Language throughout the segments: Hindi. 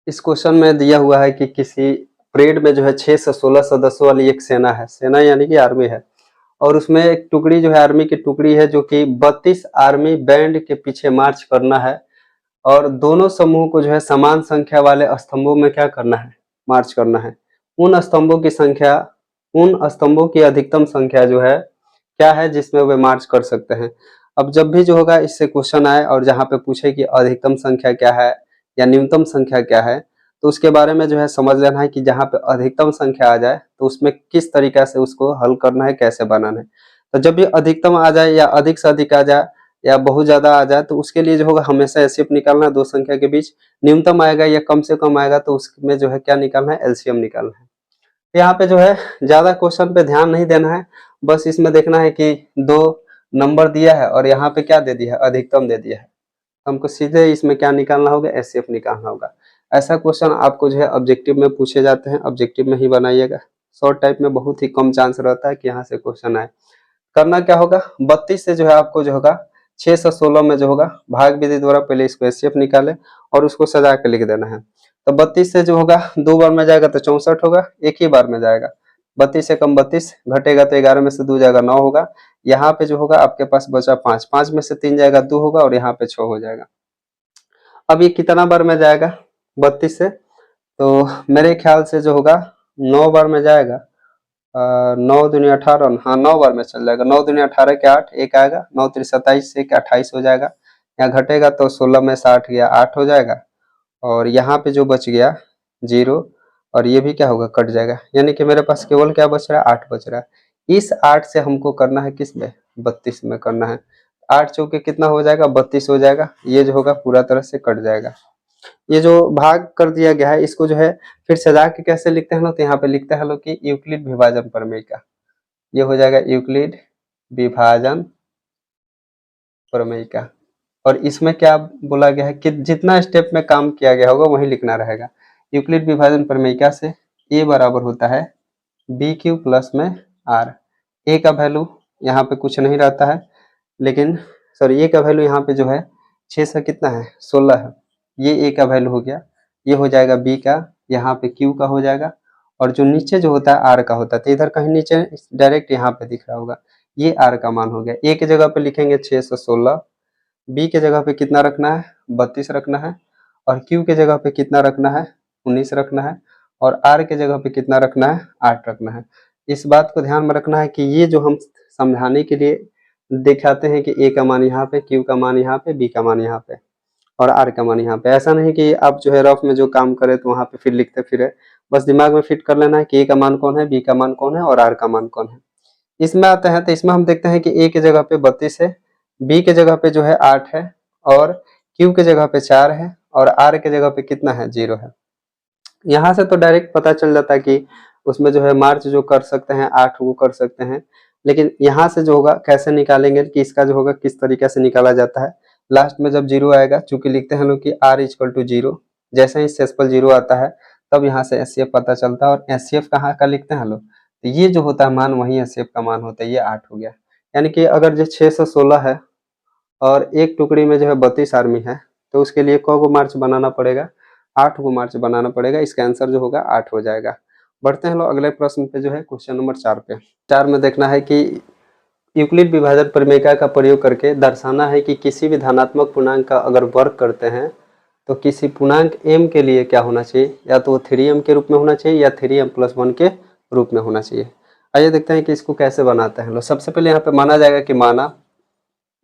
इस क्वेश्चन में दिया हुआ है कि किसी परेड में जो है 6 से 16 सदस्यों वाली एक सेना है, सेना यानी कि आर्मी है, और उसमें एक टुकड़ी जो है आर्मी की टुकड़ी है जो कि 32 आर्मी बैंड के पीछे मार्च करना है, और दोनों समूह को जो है समान संख्या वाले स्तंभों में क्या करना है, मार्च करना है। उन स्तंभों की संख्या, उन स्तंभों की अधिकतम संख्या जो है क्या है जिसमें वे मार्च कर सकते हैं। अब जब भी जो होगा इससे क्वेश्चन आए और जहाँ पे पूछे कि अधिकतम संख्या क्या है या न्यूनतम संख्या क्या है, तो उसके बारे में जो है समझ लेना है कि जहाँ पे अधिकतम संख्या आ जाए तो उसमें किस तरीका से उसको हल करना है, कैसे बनाना है। तो जब भी अधिकतम आ जाए या अधिक से अधिक आ जाए या बहुत ज्यादा आ जाए तो उसके लिए जो होगा हमेशा एचसीएफ निकालना है दो संख्या के बीच। न्यूनतम आएगा या कम से कम आएगा तो उसमें जो है क्या निकालना है, एलसीएम निकालना है। यहाँ पे जो है ज्यादा क्वेश्चन पे ध्यान नहीं देना है, बस इसमें देखना है कि दो नंबर दिया है और यहाँ पे क्या दे दिया है, अधिकतम दे दिया है। हमको सीधे इसमें क्या निकालना होगा, एचसीएफ निकालना होगा। ऐसा क्वेश्चन आपको जो है ऑब्जेक्टिव में पूछे जाते हैं, ऑब्जेक्टिव में ही बनाइएगा। शॉर्ट टाइप में बहुत ही कम चांस रहता है कि यहाँ से क्वेश्चन आए। करना क्या होगा, 32 से जो है आपको जो होगा 6 से 16 में जो होगा भाग विधि द्वारा पहले इसको एचसीएफ निकाले और उसको सजा के लिख देना है। तो 32 से जो होगा 2 बार में जाएगा तो 64 होगा, एक ही बार में जाएगा। 32 से कम 32 घटेगा तो 11 में से 2 जाएगा 9 होगा। यहाँ पे जो होगा आपके पास बचा 5, 5 में से 3 जाएगा 2 होगा और यहाँ पे 6 हो जाएगा। अब ये कितना बार में जाएगा 32 से, तो मेरे ख्याल से जो होगा 9 बार में जाएगा। 9 दूनी 18, हाँ 9 बार में चल जाएगा। 9 दूनी 18 के 8, एक आएगा। 9 3 27 से 28 हो जाएगा। यहाँ घटेगा तो 16 में से 8 गया 8 हो जाएगा, और यहाँ पे जो बच गया 0, और ये भी क्या होगा, कट जाएगा। यानी कि मेरे पास केवल क्या बच रहा है, 8 बच रहा है। इस 8 से हमको करना है किस में, 32 में करना है। 8 चौके कितना हो जाएगा, 32 हो जाएगा। ये जो होगा पूरा तरह से कट जाएगा। ये जो भाग कर दिया गया है इसको जो है फिर सजा के कैसे लिखते हैं लोग, तो यहाँ पे लिखते हैं लोग कि यूक्लिड विभाजन प्रमेय का। ये हो जाएगा यूक्लिड विभाजन प्रमेय का। और इसमें क्या बोला गया है कि जितना स्टेप में काम किया गया होगा वही लिखना रहेगा। यूक्लिड विभाजन प्रमेयिका से a बराबर होता है बी क्यू प्लस में आर। ए का वैल्यू यहाँ पे कुछ नहीं रहता है, लेकिन सॉरी ए का वैल्यू यहाँ पे जो है 6 से कितना है, 16 है। ये ए का वैल्यू हो गया। ये हो जाएगा बी का, यहाँ पे क्यू का हो जाएगा, और जो नीचे जो होता है आर का होता है। तो इधर कहीं नीचे डायरेक्ट यहाँ पे दिख रहा होगा, ये आर का मान हो गया। ए की जगह पे लिखेंगे 6 से 16, बी के जगह पे कितना रखना है, 32 रखना है, और क्यू के जगह पे कितना रखना है, 19 रखना है, और आर के जगह पे कितना रखना है, 8 रखना है। इस बात को ध्यान में रखना है कि ये जो हम समझाने के लिए दिखाते हैं कि ए का मान यहाँ पे, क्यू का मान यहाँ पे, बी का मान यहाँ पे, और आर का मान यहाँ पे। ऐसा नहीं कि आप जो है रफ में जो काम करें तो वहाँ पे फिर लिखते फिरे। बस दिमाग में फिट कर लेना है कि ए का मान कौन है, बी का मान कौन है, और आर का मान कौन है। इसमें आते हैं तो इसमें हम देखते हैं कि ए के जगह पे 32 है, बी के जगह पे जो है 8 है, और क्यू के जगह पे 4 है, और आर के जगह पे कितना है, 0 है। यहाँ से तो डायरेक्ट पता चल जाता है कि उसमें जो है मार्च जो कर सकते हैं 8 वो कर सकते हैं। लेकिन यहाँ से जो होगा कैसे निकालेंगे कि इसका जो होगा किस तरीके से निकाला जाता है। लास्ट में जब 0 आएगा, चूंकि लिखते हैं लोग कि r इक्वल टू 0, जैसे ही सेसफल 0 आता है तब यहाँ से एचसीएफ पता चलता है। और एचसीएफ कहाँ का लिखते हैं लोग, तो ये जो होता है मान वही एचसीएफ का मान होता है। ये 8 हो गया। यानी कि अगर जो 6 से 16 है और एक टुकड़ी में जो है 32 आर्मी है, तो उसके लिए कौ मार्च बनाना पड़ेगा, 8 को मार्च बनाना पड़ेगा। इसका आंसर जो होगा 8 हो जाएगा। बढ़ते हैं लोग अगले प्रश्न पे, जो है क्वेश्चन नंबर 4 पे। 4 में देखना है कि यूक्लिड विभाजन प्रमेयिका का प्रयोग करके दर्शाना है कि किसी भी धनात्मक पूर्णांक का अगर वर्ग करते हैं तो किसी पूर्णांक m के लिए क्या होना चाहिए, या तो 3m के रूप में होना चाहिए या 3m+1 के रूप में होना चाहिए। आइए देखते हैं कि इसको कैसे बनाते हैं लोग। सबसे पहले यहाँ पे माना जाएगा कि माना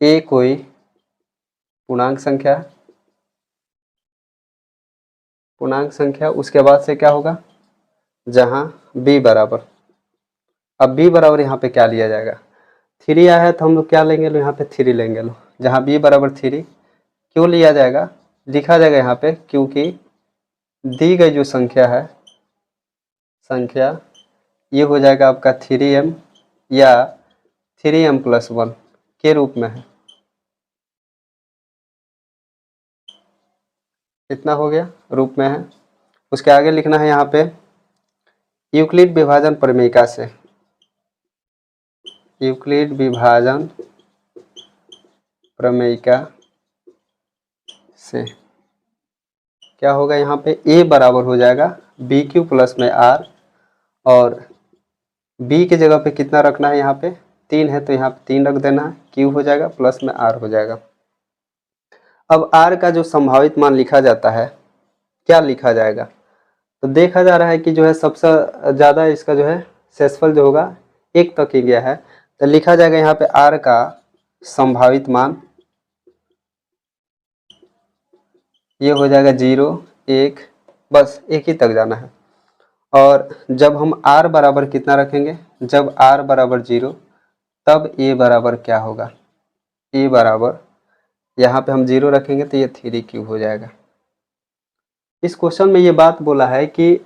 a कोई पूर्णांक संख्या, उसके बाद से क्या होगा, जहां b बराबर, अब b बराबर यहाँ पे क्या लिया जाएगा, 3 आया है तो हम लोग क्या लेंगे, लो यहाँ पे 3 लेंगे। लो जहाँ b बराबर 3 क्यों लिया जाएगा, लिखा जाएगा यहाँ पे, क्योंकि दी गई जो संख्या ये हो जाएगा आपका 3m या 3m+1 के रूप में है। कितना हो गया, रूप में है। उसके आगे लिखना है यहाँ पे यूक्लिड विभाजन प्रमेयिका से, यूक्लिड विभाजन प्रमेयिका से क्या होगा यहाँ पे a बराबर हो जाएगा बी क्यू प्लस में r, और b की जगह पे कितना रखना है, यहाँ पे 3 है तो यहाँ पे 3 रख देना है, q हो जाएगा प्लस में r हो जाएगा। अब r का जो संभावित मान लिखा जाता है, क्या लिखा जाएगा, तो देखा जा रहा है कि जो है सबसे ज़्यादा इसका जो है शेषफल जो होगा 1 तक ही गया है, तो लिखा जाएगा यहाँ पे r का संभावित मान ये हो जाएगा 0 1, बस 1 ही तक जाना है। और जब हम r बराबर कितना रखेंगे, जब r बराबर 0 तब a बराबर क्या होगा, a बराबर यहाँ पे हम 0 रखेंगे तो ये 3 क्यूब हो जाएगा। इस क्वेश्चन में ये बात बोला है कि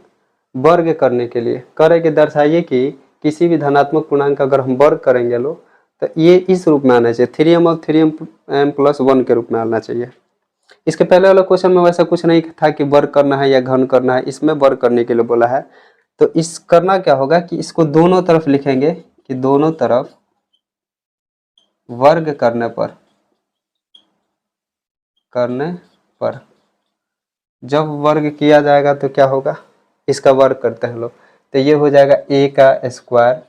वर्ग करने के लिए करके दर्शाइए कि किसी भी धनात्मक पूर्णांक का अगर हम वर्ग करेंगे लो तो ये इस रूप में आना चाहिए, 3m और 3m प्लस 1 के रूप में आना चाहिए। इसके पहले वाला क्वेश्चन में वैसा कुछ नहीं था कि वर्ग करना है या घन करना है, इसमें वर्ग करने के लिए बोला है। तो इस करना क्या होगा कि इसको दोनों तरफ लिखेंगे कि दोनों तरफ वर्ग करने पर जब वर्ग किया जाएगा तो क्या होगा, इसका वर्ग करते हैं लोग तो ये हो जाएगा a का स्क्वायर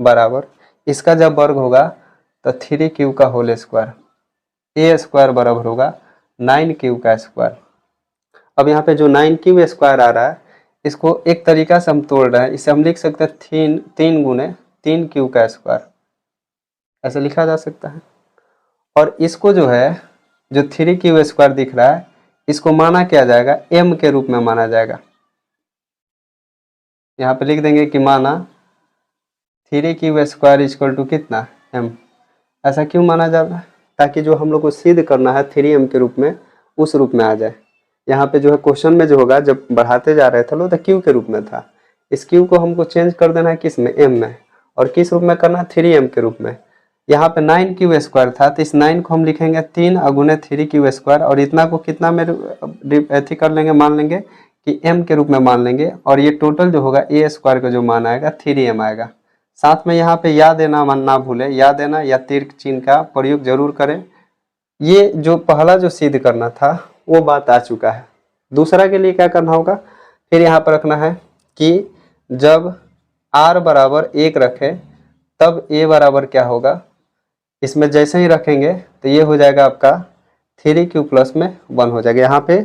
बराबर, इसका जब वर्ग होगा तो 3q का होल स्क्वायर, a स्क्वायर बराबर होगा 9q का स्क्वायर। अब यहाँ पे जो 9q स्क्वायर आ रहा है इसको एक तरीका से हम तोड़ रहे हैं, इसे हम लिख सकते हैं 3 गुने 3q का स्क्वायर, ऐसे लिखा जा सकता है। और इसको जो है जो 3q स्क्वायर दिख रहा है इसको माना क्या जाएगा, m के रूप में माना जाएगा। यहाँ पे लिख देंगे कि माना 3q स्क्वायर इक्वल टू कितना m। ऐसा क्यों माना जा रहा है, ताकि जो हम लोग को सिद्ध करना है 3m के रूप में उस रूप में आ जाए। यहाँ पे जो है क्वेश्चन में जो होगा जब बढ़ाते जा रहे थे लोग तो q के रूप में था, इस q को हमको चेंज कर देना है किस में, m में, और किस रूप में करना है 3m के रूप में। यहाँ पे 9q स्क्वायर था तो इस 9 को हम लिखेंगे 3 अगुने 3q स्क्वायर, और इतना को कितना में ऐसे कर लेंगे, मान लेंगे कि m के रूप में मान लेंगे, और ये टोटल जो होगा a स्क्वायर का जो मान आएगा 3m आएगा। साथ में यहाँ पे या देना मन ना भूले, या देना या तीर चिन्ह का प्रयोग जरूर करें। ये जो पहला जो सिद्ध करना था वो बात आ चुका है। दूसरा के लिए क्या करना होगा, फिर यहाँ पर रखना है कि जब r बराबर 1 रखे तब a बराबर क्या होगा, इसमें जैसे ही रखेंगे तो ये हो जाएगा आपका 3q प्लस में 1 हो जाएगा। यहाँ पे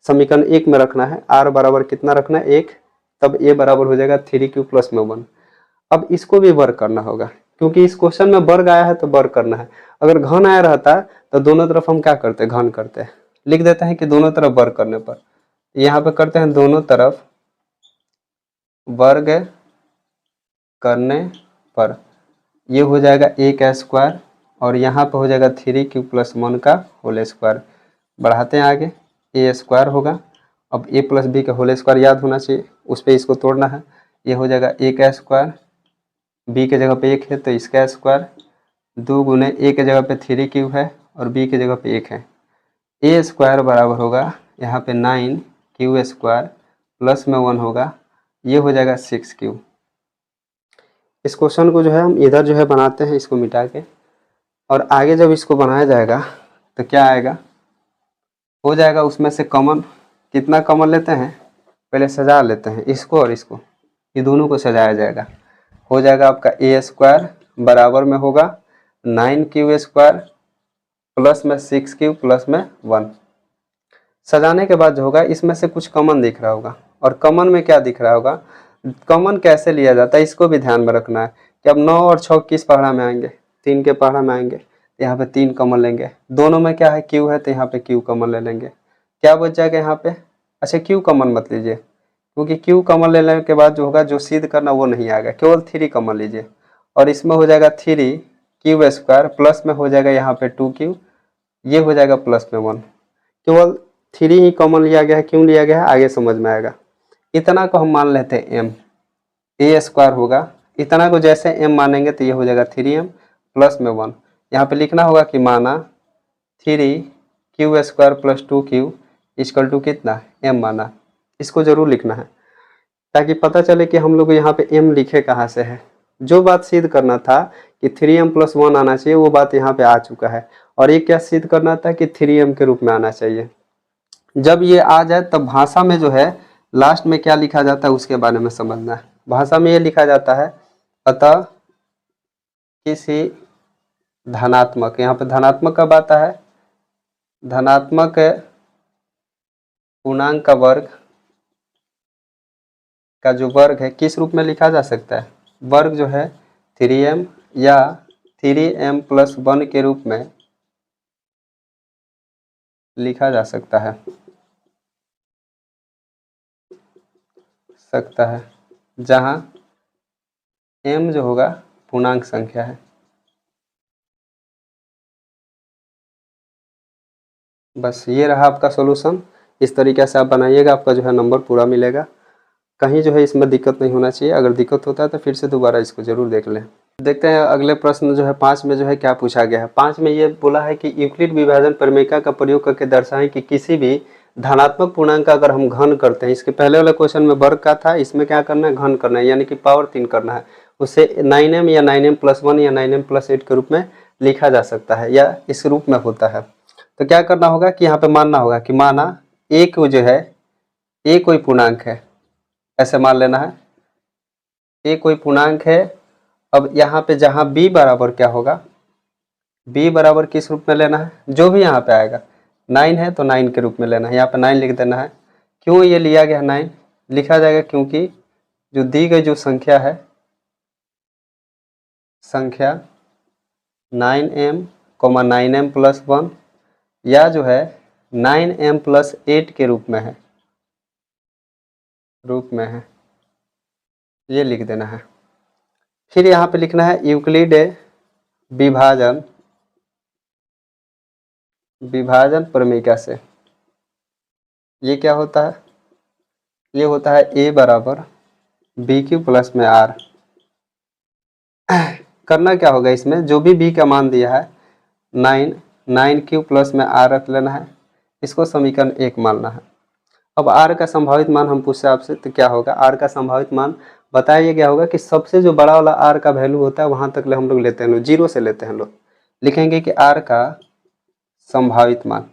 समीकरण 1 में रखना है, r बराबर कितना रखना है 1, तब a बराबर हो जाएगा 3q प्लस में 1। अब इसको भी वर्ग करना होगा, क्योंकि इस क्वेश्चन में वर्ग आया है तो वर्ग करना है। अगर घन आया रहता तो दोनों तरफ हम क्या करते, घन करते, लिख देते हैं कि दोनों तरफ वर्ग करने पर। यहाँ पे करते हैं दोनों तरफ वर्ग करने पर, ये हो जाएगा a का स्क्वायर, और यहाँ पे हो जाएगा 3q प्लस 1 का होल स्क्वायर। बढ़ाते हैं आगे, a स्क्वायर होगा, अब a प्लस b का होल स्क्वायर याद होना चाहिए, उस पर इसको तोड़ना है। ये हो जाएगा a का स्क्वायर, b के जगह पे 1 है तो इसका स्क्वायर, 2 गुने a के जगह पे 3q है और b के जगह पे 1 है। a स्क्वायर बराबर होगा यहाँ पे 9q स्क्वायर प्लस में 1 होगा, ये हो जाएगा 6q। इस क्वेश्चन को जो है हम इधर जो है बनाते हैं इसको मिटा के, और आगे जब इसको बनाया जाएगा तो क्या आएगा, हो जाएगा उसमें से कॉमन, कितना कॉमन लेते हैं, पहले सजा लेते हैं इसको और इसको, ये दोनों को सजाया जाएगा। हो जाएगा आपका a स्क्वायर बराबर में होगा 9q स्क्वायर प्लस में 6q प्लस में 1। सजाने के बाद जो होगा इसमें से कुछ कॉमन दिख रहा होगा, और कॉमन में क्या दिख रहा होगा, कॉमन कैसे लिया जाता है इसको भी ध्यान में रखना है कि अब 9 और 6 किस पहाड़ा में आएंगे, 3 के पहाड़ा में आएंगे, तो यहाँ पे 3 कॉमन लेंगे। दोनों में क्या है q है तो यहाँ पे q कॉमन ले लेंगे, क्या बच जाएगा यहाँ पे, अच्छा q कॉमन मत लीजिए, क्योंकि q कॉमन ले लेने के बाद जो होगा जो सिद्ध करना वो नहीं आएगा, केवल 3 कॉमन लीजिए, और इसमें हो जाएगा 3q स्क्वायर प्लस में हो जाएगा यहाँ पे 2q, ये हो जाएगा प्लस में 1। केवल 3 ही कॉमन लिया गया है, क्यों लिया गया है आगे समझ में आएगा। इतना को हम मान लेते हैं m, a स्क्वायर होगा, इतना को जैसे m मानेंगे तो ये हो जाएगा 3m प्लस में 1। यहाँ पे लिखना होगा कि माना 3q square plus 2q equal to कितना m माना, इसको जरूर लिखना है ताकि पता चले कि हम लोग यहाँ पे m लिखे कहाँ से है। जो बात सिद्ध करना था कि 3m प्लस 1 आना चाहिए वो बात यहाँ पे आ चुका है, और ये क्या सिद्ध करना था कि 3m के रूप में आना चाहिए। जब ये आ जाए तब भाषा में जो है लास्ट में क्या लिखा जाता है उसके बारे में समझना है। भाषा में ये लिखा जाता है अतः किसी धनात्मक, यहाँ पे धनात्मक कब आता है, धनात्मक पूर्णांक का वर्ग का जो वर्ग है किस रूप में लिखा जा सकता है, वर्ग जो है 3m या 3m+1 के रूप में लिखा जा सकता है जहां m जो होगा पूर्णांक संख्या है। बस ये रहा आपका सॉल्यूशन। इस तरीके से आप बनाइएगा, आपका जो है नंबर पूरा मिलेगा। कहीं जो है इसमें दिक्कत नहीं होना चाहिए। अगर दिक्कत होता है तो फिर से दोबारा इसको जरूर देख लें। देखते हैं अगले प्रश्न जो है 5 में जो है क्या पूछा गया है। 5 में ये बोला है कि यूक्लिड विभाजन प्रमेयिका का प्रयोग करके दर्शाएं कि किसी भी धनात्मक पूर्णांक का अगर हम घन करते हैं, इसके पहले वाले क्वेश्चन में वर्ग का था, इसमें क्या करना है, घन करना है, यानी कि पावर 3 करना है, उसे 9m या 9m+1 या 9m+8 के रूप में लिखा जा सकता है या इस रूप में होता है। तो क्या करना होगा कि यहाँ पे मानना होगा कि माना एक जो है ए कोई पूर्णांक है, ऐसे मान लेना है ए कोई पूर्णांक है। अब यहाँ पे जहाँ b बराबर क्या होगा, b बराबर किस रूप में लेना है, जो भी यहाँ पे आएगा 9 है तो 9 के रूप में लेना है, यहाँ पे 9 लिख देना है। क्यों ये लिया गया 9 लिखा जाएगा, क्योंकि जो दी गई जो संख्या है, संख्या 9m, 9m+1 या जो है 9m+8 के रूप में है, ये लिख देना है। फिर यहाँ पे लिखना है यूक्लिड विभाजन प्रमेयिका से। ये क्या होता है, ये होता है a बराबर b³ प्लस में r। करना क्या होगा, इसमें जो भी b का मान दिया है 9³ प्लस में r रख लेना है, इसको समीकरण 1 मानना है। अब r का संभावित मान हम पूछे आपसे तो क्या होगा, r का संभावित मान बताया गया होगा कि सबसे जो बड़ा वाला r का वैल्यू होता है वहां तक ले हम लोग लेते हैं, 0 से लेते हैं लोग। लिखेंगे कि r का संभावित मान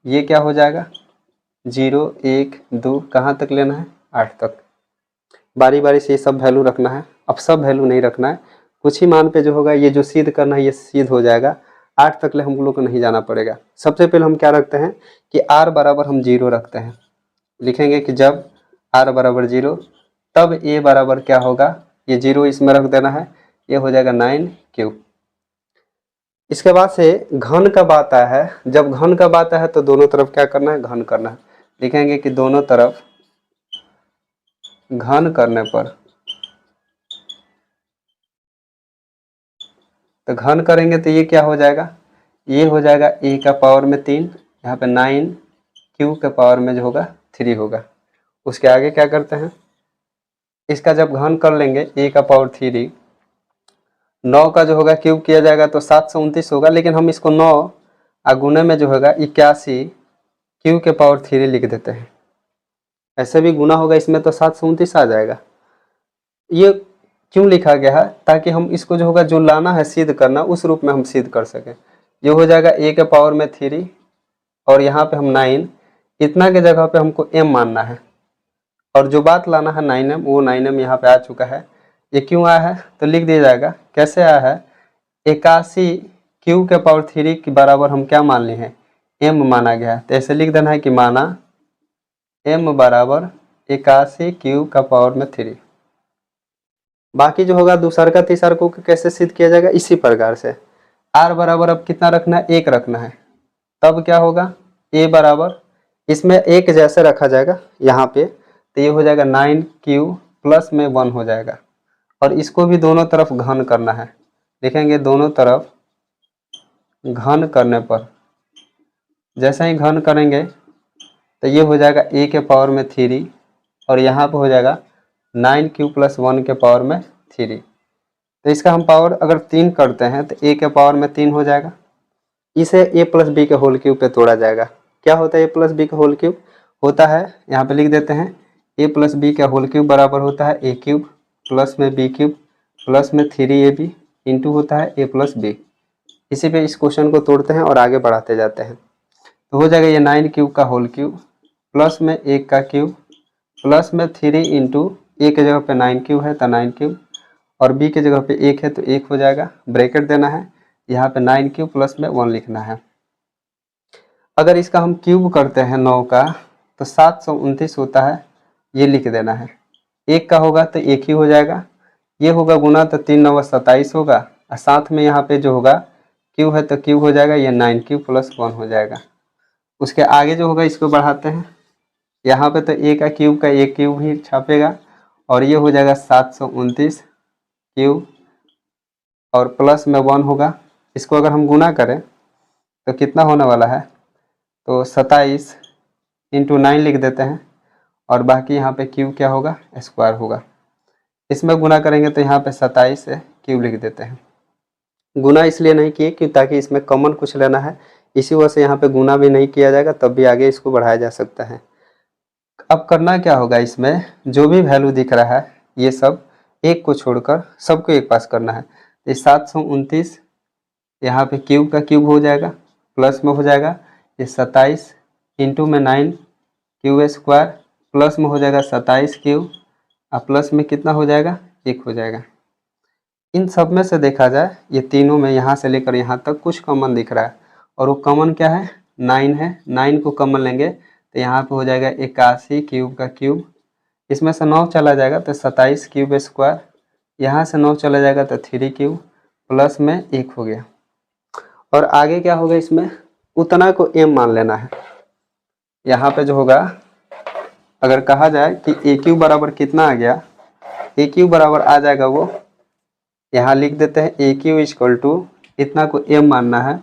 ये क्या हो जाएगा, 0, 1, 2 कहाँ तक लेना है, 8 तक। बारी बारी से ये सब वैल्यू रखना है। अब सब वैल्यू नहीं रखना है, कुछ ही मान पे जो होगा ये जो सिद्ध करना है ये सिद्ध हो जाएगा। 8 तक ले हम लोग को नहीं जाना पड़ेगा। सबसे पहले हम क्या रखते हैं कि r बराबर हम 0 रखते हैं। लिखेंगे कि जब r बराबर 0 तब a बराबर क्या होगा, ये 0 इसमें रख देना है, ये हो जाएगा 9³ इसके बाद से घन कब आता है, जब घन कब आता है तो दोनों तरफ क्या करना है, घन करना है। लिखेंगे कि दोनों तरफ घन करने पर, तो घन करेंगे तो ये क्या हो जाएगा, ये हो जाएगा a का पावर में 3, यहाँ पे 9³ के पावर में जो होगा 3 होगा। उसके आगे क्या करते हैं, इसका जब घन कर लेंगे a का पावर 3, 9 का जो होगा क्यूब किया जाएगा तो 729 होगा, लेकिन हम इसको 9 गुने में जो होगा 81³ के पावर 3 लिख देते हैं। ऐसे भी गुना होगा इसमें तो 729 आ जाएगा। ये क्यों लिखा गया है, ताकि हम इसको जो होगा जो लाना है सिद्ध करना उस रूप में हम सिद्ध कर सकें। ये हो जाएगा a के पावर में 3 और यहाँ पे हम 9, इतना के जगह पे हमको m मानना है और जो बात लाना है 9m वो 9m यहाँ पे आ चुका है। ये क्यों आया है तो लिख दिया जाएगा, कैसे आया है, 81³ के पावर 3 के बराबर हम क्या मान लिए हैं, m माना गया है। तो ऐसे लिख देना है कि माना m बराबर 81³ का पावर में 3। बाकी जो होगा दूसर का तीसर को कैसे सिद्ध किया जाएगा, इसी प्रकार से। r बराबर अब कितना रखना है, 1 रखना है, तब क्या होगा, a बराबर इसमें 1 जैसे रखा जाएगा यहाँ पे, तो ये हो जाएगा 9³ प्लस में 1 हो जाएगा। और इसको भी दोनों तरफ घन करना है। लिखेंगे दोनों तरफ घन करने पर, जैसे ही घन करेंगे तो ये हो जाएगा a के पावर में 3 और यहाँ पे हो जाएगा 9³ प्लस 1 के पावर में 3। तो इसका हम पावर अगर 3 करते हैं तो a के पावर में 3 हो जाएगा। इसे a प्लस b के होल क्यूब पे तोड़ा जाएगा। क्या होता है a प्लस b का होल क्यूब, होता है यहाँ पे लिख देते हैं a प्लस b का होल क्यूब बराबर होता है a³ प्लस में b³ प्लस में 3ab इंटू होता है a प्लस b। इसी पे इस क्वेश्चन को तोड़ते हैं और आगे बढ़ाते जाते हैं। तो हो जाएगा ये 9 क्यूब का होल क्यूब प्लस में 1 का क्यूब प्लस में 3 इंटू ए के जगह पे 9 क्यूब है तो 9 क्यूब और बी के जगह पे 1 है तो 1 हो जाएगा, ब्रैकेट देना है, यहाँ पे 9 क्यूब प्लस में 1 लिखना है। अगर इसका हम क्यूब करते हैं 9 का तो 729 होता है, ये लिख देना है। 1 का होगा तो 1 ही हो जाएगा, ये होगा गुना तो 3 9 27 होगा और साथ में यहाँ पे जो होगा क्यूब है तो क्यूब हो जाएगा, ये 9 क्यूब प्लस 1 हो जाएगा। उसके आगे जो होगा इसको बढ़ाते हैं, यहाँ पे तो ए का क्यूब का 1 क्यूब ही छापेगा और ये हो जाएगा 729 क्यूब और प्लस में 1 होगा। इसको अगर हम गुना करें तो कितना होने वाला है, तो 27 इंटू 9 लिख देते हैं और बाकी यहाँ पे क्यूब क्या होगा, स्क्वायर होगा। इसमें गुना करेंगे तो यहाँ पे 27 से क्यूब लिख देते हैं। गुना इसलिए नहीं किए कि ताकि इसमें कॉमन कुछ लेना है, इसी वजह से यहाँ पे गुना भी नहीं किया जाएगा, तब भी आगे इसको बढ़ाया जा सकता है। अब करना क्या होगा, इसमें जो भी वैल्यू दिख रहा है ये सब एक को छोड़कर सबको एक पास करना है। तो 729 यहाँ पे क्यूब का क्यूब हो जाएगा प्लस में हो जाएगा ये 27 इंटू में 9 क्यूब स्क्वायर प्लस में हो जाएगा 27 क्यूब और प्लस में कितना हो जाएगा, 1 हो जाएगा। इन सब में से देखा जाए ये तीनों में यहाँ से लेकर यहाँ तक कुछ कॉमन दिख रहा है और वो कॉमन क्या है, 9 है। 9 को कॉमन लेंगे तो यहाँ पे हो जाएगा 81 क्यूब का क्यूब, इसमें से 9 चला जाएगा तो 27 क्यूब स्क्वायर, यहाँ से 9 चला जाएगा तो 3 क्यूब प्लस में 1 हो गया। और आगे क्या होगा, इसमें उतना को m मान लेना है। यहाँ पे जो होगा अगर कहा जाए कि ए क्यूब बराबर कितना आ गया, ए क्यूब बराबर आ जाएगा वो, यहाँ लिख देते हैं ए क्यूब इक्वल टू इतना को m मानना है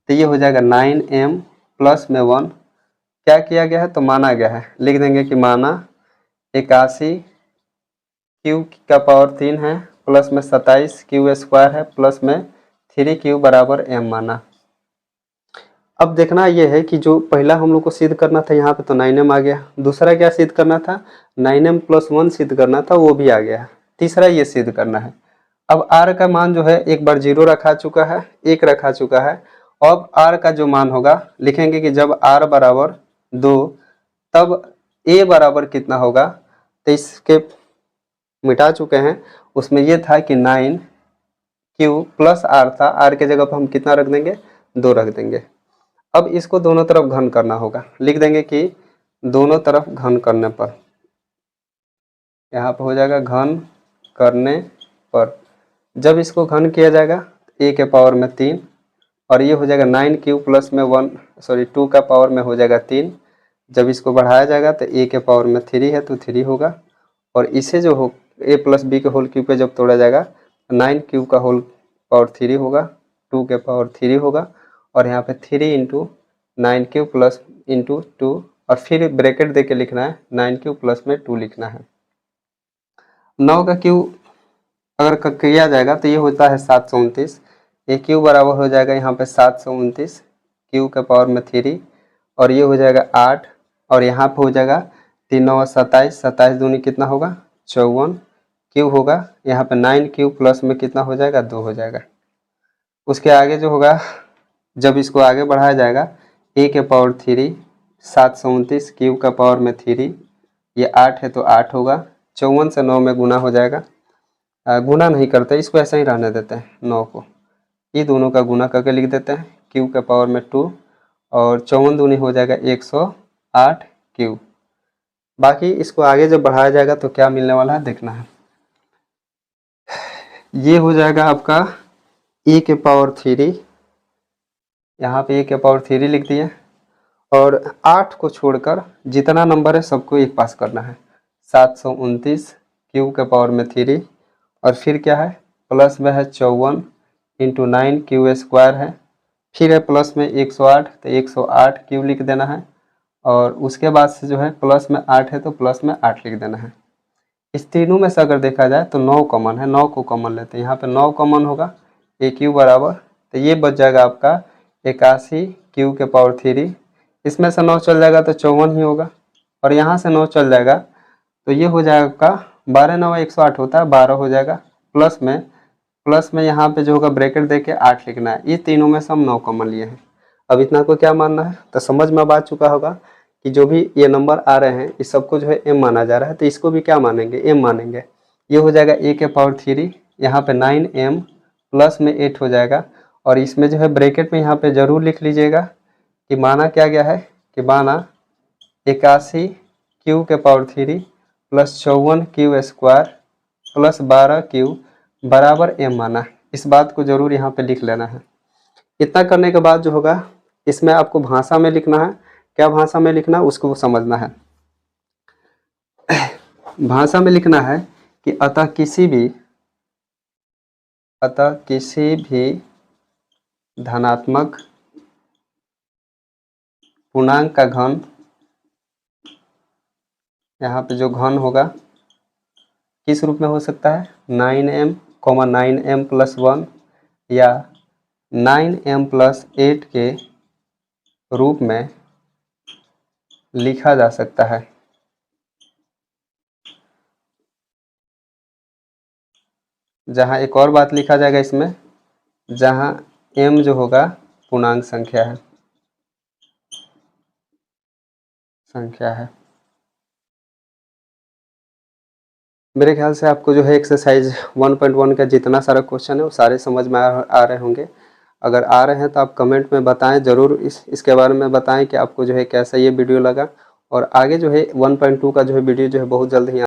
तो ये हो जाएगा 9m प्लस में 1। क्या किया गया है, तो माना गया है, लिख देंगे कि माना 81 क्यूब का पावर 3 है प्लस में 27 क्यूब स्क्वायर है प्लस में 3 क्यूब बराबर m माना। अब देखना ये है कि जो पहला हम लोग को सिद्ध करना था यहाँ पे तो 9m आ गया, दूसरा क्या सिद्ध करना था, 9m प्लस 1 सिद्ध करना था, वो भी आ गया, तीसरा ये सिद्ध करना है। अब r का मान जो है एक बार 0 रखा चुका है, 1 रखा चुका है। अब r का जो मान होगा लिखेंगे कि जब r बराबर 2 तब a बराबर कितना होगा, तो इसके मिटा चुके हैं, उसमें ये था कि 9 क्यू प्लस r था, r के जगह पर हम कितना रख देंगे, 2 रख देंगे। अब इसको दोनों तरफ घन करना होगा, लिख देंगे कि दोनों तरफ घन करने पर, यहाँ पर हो जाएगा घन करने पर, जब इसको घन किया जाएगा a के पावर में 3 और ये हो जाएगा 9 क्यूब प्लस में 2 का पावर में हो जाएगा 3। जब इसको बढ़ाया जाएगा तो a के पावर में 3 है तो 3 होगा और इसे जो हो a प्लस बी के होल क्यूब पे जब तोड़ा जाएगा 9 क्यूब का होल पावर 3 होगा, 2 के पावर 3 होगा और यहाँ पे 3 इंटू 9 क्यूब प्लस इंटू 2 और फिर ब्रैकेट दे के लिखना है, 9 क्यूब प्लस में 2 लिखना है। 9 का क्यूब अगर किया जाएगा तो ये होता है 729, ये क्यूब बराबर हो जाएगा यहाँ पे 729 क्यूब के पावर में 3 और ये हो जाएगा 8 और यहाँ पे हो जाएगा 3 9 27, 27 दूनी कितना होगा 54 क्यूब होगा, यहाँ पे 9 क्यूब प्लस में कितना हो जाएगा 2 हो जाएगा। उसके आगे जो होगा जब इसको आगे बढ़ाया जाएगा a के पावर 3 729 क्यूब का पावर में 3, ये 8 है तो 8 होगा, 54 से 9 में गुना हो जाएगा, गुना नहीं करते इसको ऐसा ही रहने देते हैं, 9 को ये दोनों का गुना करके लिख देते हैं, क्यूब के पावर में 2 और 54 दूनी हो जाएगा 108 क्यूब। बाकी इसको आगे जब बढ़ाया जाएगा तो क्या मिलने वाला है देखना है, ये हो जाएगा आपका a के पावर 3, यहाँ पे a के पावर 3 लिख दिए और 8 को छोड़कर जितना नंबर है सबको एक पास करना है, 729 क्यूब के पावर में 3 और फिर क्या है प्लस में है 54 इंटू 9 क्यूब स्क्वायर है, फिर है प्लस में 108 तो 108 क्यूब लिख देना है और उसके बाद से जो है प्लस में 8 है तो प्लस में 8 लिख देना है। इस तीनों में से अगर देखा जाए तो 9 कॉमन है, 9 को कॉमन लेते हैं, यहाँ पे 9 कॉमन होगा, ए क्यूब बराबर तो ये बच जाएगा आपका 81 क्यूब के पावर 3, इसमें से 9 चल जाएगा तो 54 ही होगा और यहाँ से 9 चल जाएगा तो ये हो जाएगा आपका 12 9 108 होता है 12 हो जाएगा, प्लस में यहाँ पे जो होगा ब्रैकेट दे के 8 लिखना है। ये तीनों में से हम 9 कॉमन लिए हैं। अब इतना को क्या मानना है, तो समझ में अब आ चुका होगा कि जो भी ये नंबर आ रहे हैं इस सबको जो है m माना जा रहा है, तो इसको भी क्या मानेंगे, m मानेंगे। ये हो जाएगा a के पावर 3, यहाँ पे 9m प्लस में 8 हो जाएगा। और इसमें जो है ब्रैकेट में यहाँ पे जरूर लिख लीजिएगा कि माना क्या गया है, कि माना 81 q के power 3 plus 54 q square plus 12 q बराबर m माना। इस बात को जरूर यहाँ पे लिख लेना है। इतना करने के बाद जो होगा, इसमें आपको भाषा में लिखना है। क्या भाषा में लिखना है उसको समझना है। भाषा में लिखना है कि अतः किसी भी धनात्मक पूर्णांक का घन, यहाँ पे जो घन होगा किस रूप में हो सकता है, 9m 9m प्लस 1 या 9m प्लस 8 के रूप में लिखा जा सकता है। जहाँ एक और बात लिखा जाएगा इसमें, जहाँ m जो होगा पूर्णांक संख्या है। मेरे ख्याल से आपको जो है एक्सरसाइज 1.1 का जितना सारा क्वेश्चन है वो सारे समझ में आ रहे होंगे। अगर आ रहे हैं तो आप कमेंट में बताएं, ज़रूर इसके बारे में बताएं कि आपको जो है कैसा ये वीडियो लगा। और आगे जो है 1.2 का जो है वीडियो जो है बहुत जल्द ही